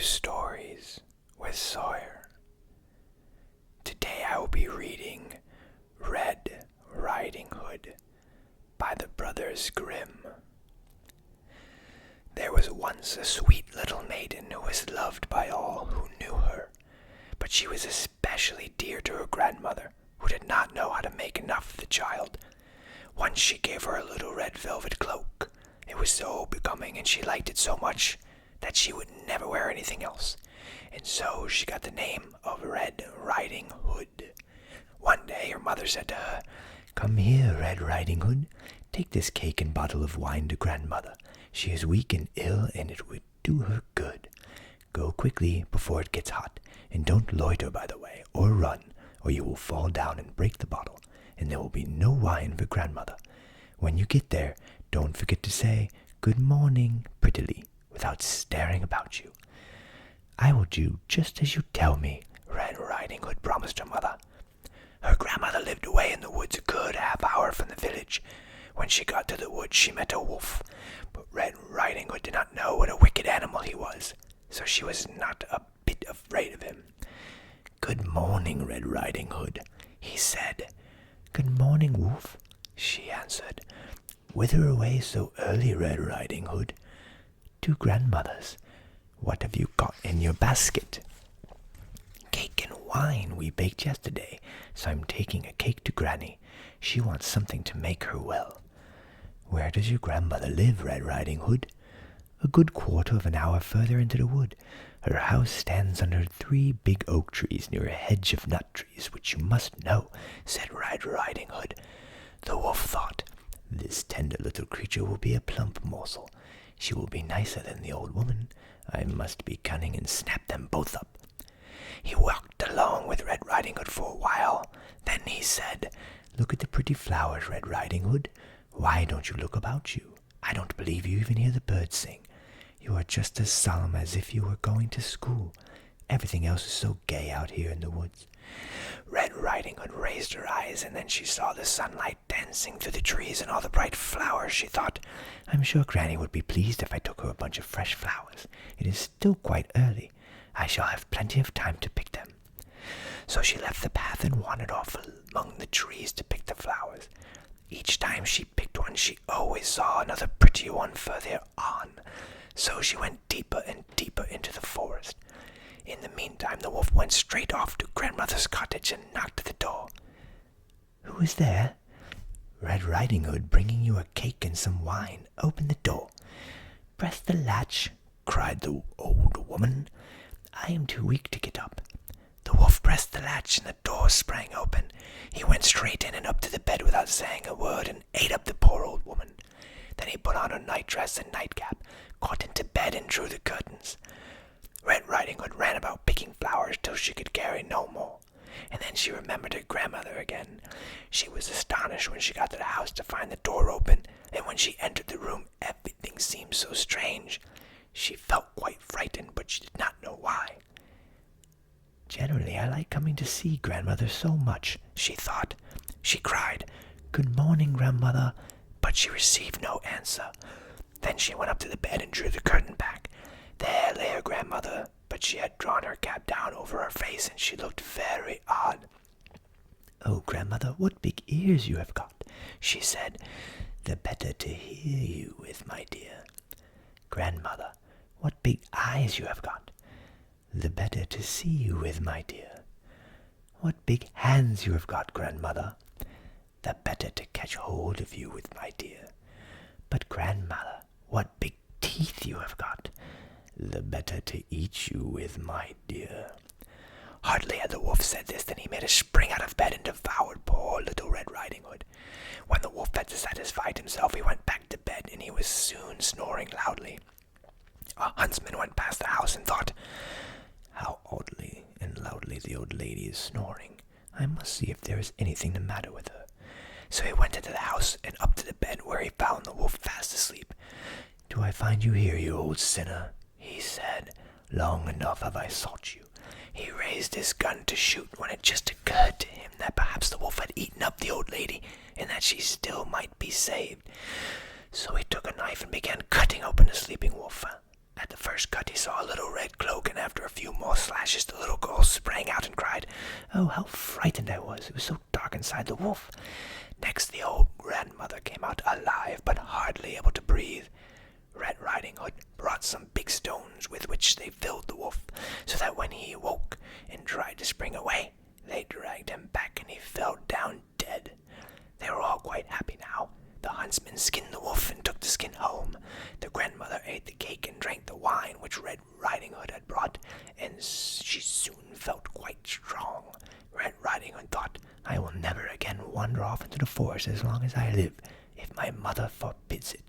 Stories with Sawyer. Today I will be reading Red Riding Hood by the Brothers Grimm. There was once a sweet little maiden who was loved by all who knew her, but she was especially dear to her grandmother, who did not know how to make enough of the child. Once she gave her a little red velvet cloak. It was so becoming and she liked it so much that she would never wear anything else, and so she got the name of Red Riding Hood. One day her mother said to her, "Come here, Red Riding Hood. Take this cake and bottle of wine to grandmother. She is weak and ill, and it would do her good. Go quickly before it gets hot, and don't loiter by the way, or run, or you will fall down and break the bottle, and there will be no wine for grandmother. When you get there, don't forget to say, 'Good morning,' prettily, without staring about you." "I will do just as you tell me," Red Riding Hood promised her mother. Her grandmother lived away in the woods a good half hour from the village. When she got to the woods, she met a wolf, but Red Riding Hood did not know what a wicked animal he was, so she was not a bit afraid of him. "Good morning, Red Riding Hood," he said. "Good morning, wolf," she answered. "Whither away so early, Red Riding Hood?" "To grandmother's." "What have you got in your basket?" "Cake and wine we baked yesterday, so I'm taking a cake to Granny. She wants something to make her well." "Where does your grandmother live, Red Riding Hood?" "A good quarter of an hour further into the wood. Her house stands under 3 big oak trees near a hedge of nut trees, which you must know," said Red Riding Hood. The wolf thought, "This tender little creature will be a plump morsel. She will be nicer than the old woman. I must be cunning and snap them both up." He walked along with Red Riding Hood for a while. Then he said, "Look at the pretty flowers, Red Riding Hood. Why don't you look about you? I don't believe you even hear the birds sing. You are just as solemn as if you were going to school. Everything else is so gay out here in the woods." Red Riding Hood raised her eyes, and then she saw the sunlight dancing through the trees and all the bright flowers. She thought, "I'm sure Granny would be pleased if I took her a bunch of fresh flowers. It is still quite early. I shall have plenty of time to pick them." So she left the path and wandered off among the trees to pick the flowers. Each time she picked one, she always saw another prettier one further on. So she went deeper and deeper into the forest. In the meantime, the wolf went straight off to grandmother's cottage and knocked at the door. "Who is there?" "Red Riding Hood, bringing you a cake and some wine. Open the door." "Press the latch," cried the old woman. "I am too weak to get up." The wolf pressed the latch and the door sprang open. He went straight in and up to the bed without saying a word and ate up the poor old woman. Then he put on her nightdress and nightcap, got into bed and drew the curtains. Red Riding Hood ran about picking flowers till she could carry no more, and then she remembered her grandmother again. She was astonished when she got to the house to find the door open, and when she entered the room everything seemed so strange. She felt quite frightened, but she did not know why. "Generally I like coming to see grandmother so much," she thought. She cried, "Good morning, grandmother," but she received no answer. Then she went up to the bed and drew the curtain back. There lay her grandmother, but she had drawn her cap down over her face and she looked very odd. "Oh, grandmother, what big ears you have got," she said. "The better to hear you with, my dear." "Grandmother, what big eyes you have got." "The better to see you with, my dear." "What big hands you have got, grandmother." "The better to catch hold of you with, my dear." "But, grandmother, what big teeth you have got." "The better to eat you with, my dear." Hardly had the wolf said this than he made a spring out of bed and devoured poor little Red Riding Hood. When the wolf had satisfied himself, he went back to bed, and he was soon snoring loudly. A huntsman went past the house and thought, "How oddly and loudly the old lady is snoring. I must see if there is anything the matter with her." So he went into the house and up to the bed, where he found the wolf fast asleep. "Do I find you here, you old sinner?" he said. "Long enough have I sought you." He raised his gun to shoot when it just occurred to him that perhaps the wolf had eaten up the old lady and that she still might be saved. So he took a knife and began cutting open the sleeping wolf. At the first cut he saw a little red cloak and few more slashes, the little girl sprang out and cried, "Oh, how frightened I was! It was so dark inside the wolf." Next, the old grandmother came out alive, but hardly able to breathe. Red Riding Hood brought some big stones with which they filled the wolf, so that when he awoke and tried to spring away, they dragged him back and he fell down dead. They were all quite happy now. The huntsman skinned the wolf and took the skin home. The grandmother ate the cake and drank the wine which Red Riding Hood had brought, and she soon felt quite strong. Red Riding Hood thought, "I will never again wander off into the forest as long as I live, if my mother forbids it."